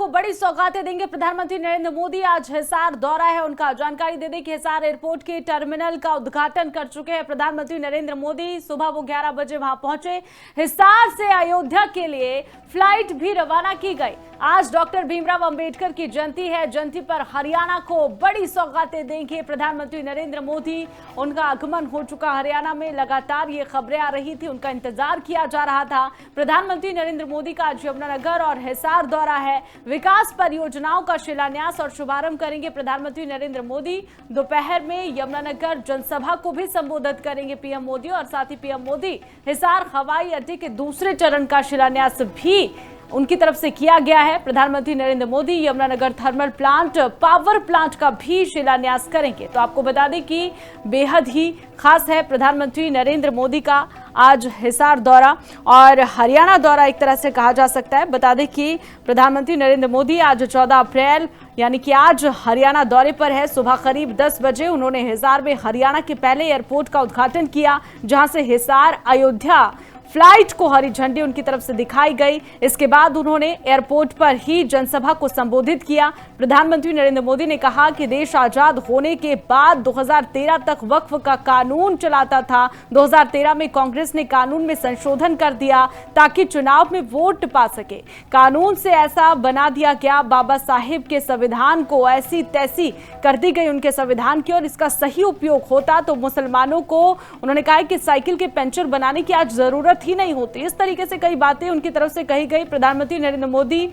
को बड़ी सौगातें देंगे प्रधानमंत्री नरेंद्र मोदी। आज हिसार दौरा है उनका। जानकारी दे दें कि हिसार एयरपोर्ट के टर्मिनल का उद्घाटन कर चुके हैं प्रधानमंत्री नरेंद्र मोदी। सुबह वो 11 बजे वहां पहुंचे। हिसार से अयोध्या के लिए फ्लाइट भी रवाना की गई। आज डॉक्टर भीमराव अंबेडकर की जयंती है। जयंती पर हरियाणा को बड़ी सौगातें देंगे प्रधानमंत्री नरेंद्र मोदी। उनका आगमन हो चुका हरियाणा में। लगातार ये खबरें आ रही थी, उनका इंतजार किया जा रहा था। प्रधानमंत्री नरेंद्र मोदी का आज यमुनानगर और हिसार दौरा है। विकास परियोजनाओं का शिलान्यास और शुभारंभ करेंगे प्रधानमंत्री नरेंद्र मोदी। दोपहर में यमुनानगर जनसभा को भी संबोधित करेंगे पीएम मोदी। और साथ ही पीएम मोदी हिसार हवाई अड्डे के दूसरे चरण का शिलान्यास भी उनकी तरफ से किया गया है। प्रधानमंत्री Narendra Modi Yamunanagar thermal plant, power plant का भी शिलान्यास करेंगे। तो आपको बता दें कि बेहद ही खास है प्रधानमंत्री नरेंद्र मोदी का आज हिसार दौरा और हरियाणा दौरा एक तरह से कहा जा सकता है। बता दें कि प्रधानमंत्री नरेंद्र मोदी आज 14 अप्रैल यानी कि आज हरियाणा दौरे पर है। सुबह करीब 10 बजे उन्होंने हिसार में हरियाणा के पहले एयरपोर्ट का उद्घाटन किया, जहां से हिसार अयोध्या फ्लाइट को हरी झंडी उनकी तरफ से दिखाई गई। इसके बाद उन्होंने एयरपोर्ट पर ही जनसभा को संबोधित किया। प्रधानमंत्री नरेंद्र मोदी ने कहा कि देश आजाद होने के बाद 2013 तक वक्फ का कानून चलाता था। 2013 में कांग्रेस ने कानून में संशोधन कर दिया ताकि चुनाव में वोट पा सके। कानून से ऐसा बना दिया गया, बाबा साहेब के संविधान को ऐसी तैसी कर दी गई उनके संविधान की, और इसका सही उपयोग होता तो मुसलमानों को उन्होंने कहा कि साइकिल के पंचर बनाने की आज जरूरत ही नहीं होती। इस तरीके से कई बातें उनकी तरफ से कही गई। प्रधानमंत्री नरेंद्र मोदी,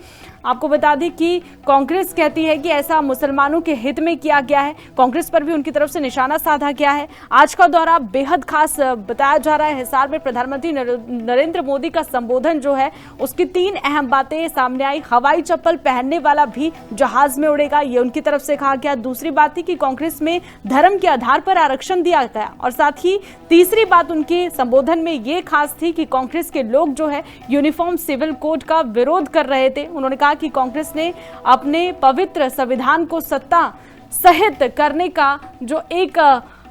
आपको बता दें कि कांग्रेस कहती है कि ऐसा मुसलमानों के हित में किया गया है। कांग्रेस पर भी उनकी तरफ से निशाना साधा गया है। आज का दौरा बेहद खास बताया जा रहा है। हिसार में प्रधानमंत्री नरेंद्र मोदी का संबोधन जो है उसकी 3 अहम बातें सामने आई। हवाई चप्पल पहनने वाला भी जहाज में उड़ेगा, ये उनकी तरफ से कहा गया। दूसरी बात थी कि कांग्रेस में धर्म के आधार पर आरक्षण दिया गया, और साथ ही तीसरी बात उनके संबोधन में ये खास थी कि कांग्रेस के लोग जो है यूनिफॉर्म सिविल कोड का विरोध कर रहे थे। उन्होंने कहा कि कांग्रेस ने अपने पवित्र संविधान को सत्ता सहित करने का जो एक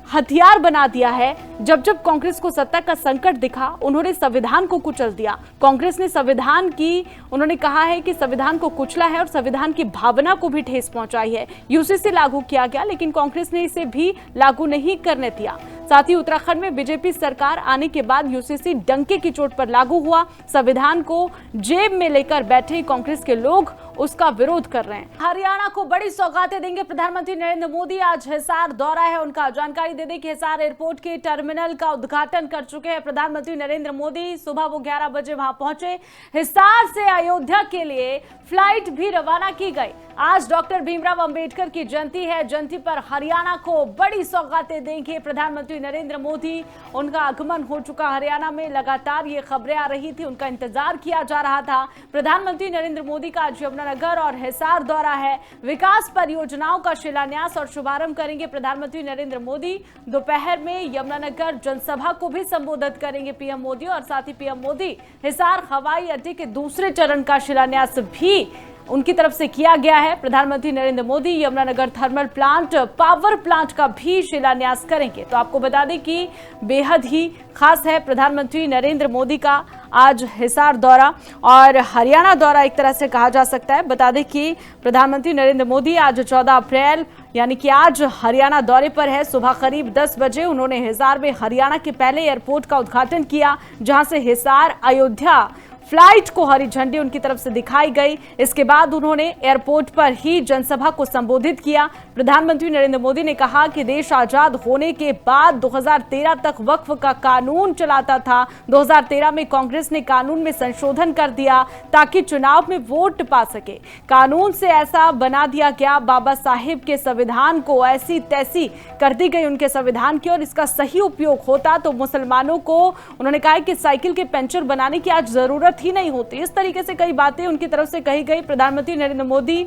हथियार बना दिया है। जब जब कांग्रेस को सत्ता का संकट दिखा, उन्होंने संविधान को कुचल दिया। कांग्रेस ने संविधान की, उन्होंने कहा है कि संविधान को कुचला है और संविधान की भावना को भी ठेस पहुंचाई है। यूसीसी लागू किया गया, लेकिन कांग्रेस ने इसे भी लागू नहीं करने दिया। साथ ही उत्तराखंड में बीजेपी सरकार आने के बाद यूसीसी डंके की चोट पर लागू हुआ। संविधान को जेब में लेकर बैठे कांग्रेस के लोग उसका विरोध कर रहे हैं। हरियाणा को बड़ी सौगातें देंगे प्रधानमंत्री नरेंद्र मोदी। आज हिसार दौरा है उनका। जानकारी दे दें कि हिसार एयरपोर्ट के टर्मिनल का उद्घाटन कर चुके हैं प्रधानमंत्री नरेंद्र मोदी। सुबह वो 11 बजे वहां पहुंचे। हिसार से अयोध्या के लिए फ्लाइट भी रवाना की गई। आज डॉक्टर भीमराव अंबेडकर की जयंती है। जयंती पर हरियाणा को बड़ी सौगातें देंगे प्रधानमंत्री नरेंद्र मोदी। उनका आगमन हो चुका हरियाणा में। लगातार ये खबरें आ रही थी, उनका इंतजार किया जा रहा था। प्रधानमंत्री नरेंद्र मोदी का आज यमुनानगर और हिसार दौरा है। विकास परियोजनाओं का शिलान्यास और शुभारंभ करेंगे प्रधानमंत्री नरेंद्र मोदी। दोपहर में यमुनानगर जनसभा को भी संबोधित करेंगे पीएम मोदी। और साथ ही पीएम मोदी हिसार हवाई अड्डे के दूसरे चरण का शिलान्यास भी उनकी तरफ से किया गया है। प्रधानमंत्री Narendra Modi Yamunanagar thermal plant, power plant का भी शिलान्यास करेंगे। तो आपको बता दें कि बेहद ही खास है प्रधानमंत्री नरेंद्र मोदी का आज हिसार दौरा और हरियाणा दौरा एक तरह से कहा जा सकता है। बता दें कि प्रधानमंत्री नरेंद्र मोदी आज 14 अप्रैल यानी कि आज हरियाणा दौरे पर है। सुबह करीब 10 बजे उन्होंने हिसार में हरियाणा के पहले एयरपोर्ट का उद्घाटन किया, जहां से हिसार अयोध्या फ्लाइट को हरी झंडी उनकी तरफ से दिखाई गई। इसके बाद उन्होंने एयरपोर्ट पर ही जनसभा को संबोधित किया। प्रधानमंत्री नरेंद्र मोदी ने कहा कि देश आजाद होने के बाद 2013 तक वक्फ का कानून चलाता था। 2013 में कांग्रेस ने कानून में संशोधन कर दिया ताकि चुनाव में वोट पा सके। कानून से ऐसा बना दिया गया, बाबा साहेब के संविधान को ऐसी तैसी कर दी गई उनके संविधान की, और इसका सही उपयोग होता तो मुसलमानों को उन्होंने कहा कि साइकिल के पंचर बनाने की आज जरूरत ही नहीं होती। इस तरीके से कई बातें उनकी तरफ से कही गई। प्रधानमंत्री नरेंद्र मोदी,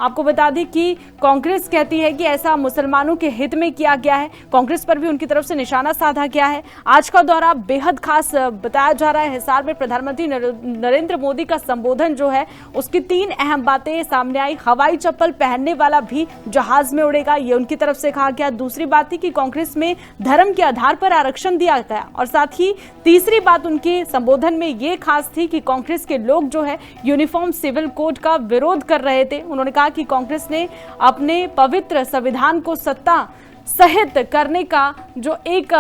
आपको बता दें कि कांग्रेस कहती है कि ऐसा मुसलमानों के हित में किया गया है। कांग्रेस पर भी उनकी तरफ से निशाना साधा गया है। आज का दौरा बेहद खास बताया जा रहा है। हिसार में प्रधानमंत्री नरेंद्र मोदी का संबोधन जो है उसकी 3 अहम बातें सामने आई। हवाई चप्पल पहनने वाला भी जहाज में उड़ेगा, ये उनकी तरफ से कहा गया। दूसरी बात थी कि कांग्रेस में धर्म के आधार पर आरक्षण दिया गया, और साथ ही तीसरी बात उनके संबोधन में ये खास थी कि कि कांग्रेस के लोग जो है यूनिफॉर्म सिविल कोड का विरोध कर रहे थे। उन्होंने कहा कि कांग्रेस ने अपने पवित्र संविधान को सत्ता सहित करने का जो एक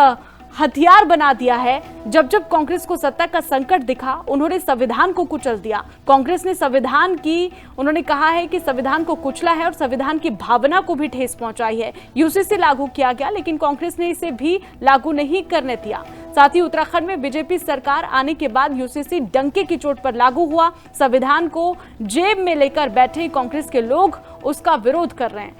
हथियार बना दिया है। जब जब कांग्रेस को सत्ता का संकट दिखा, उन्होंने संविधान को कुचल दिया। कांग्रेस ने संविधान की, उन्होंने कहा है कि संविधान को कुचला है और संविधान की भावना को भी ठेस पहुंचाई है। यूसीसी लागू किया गया, लेकिन कांग्रेस ने इसे भी लागू नहीं करने दिया। साथ ही उत्तराखंड में बीजेपी सरकार आने के बाद यूसीसी डंके की चोट पर लागू हुआ। संविधान को जेब में लेकर बैठे कांग्रेस के लोग उसका विरोध कर रहे हैं।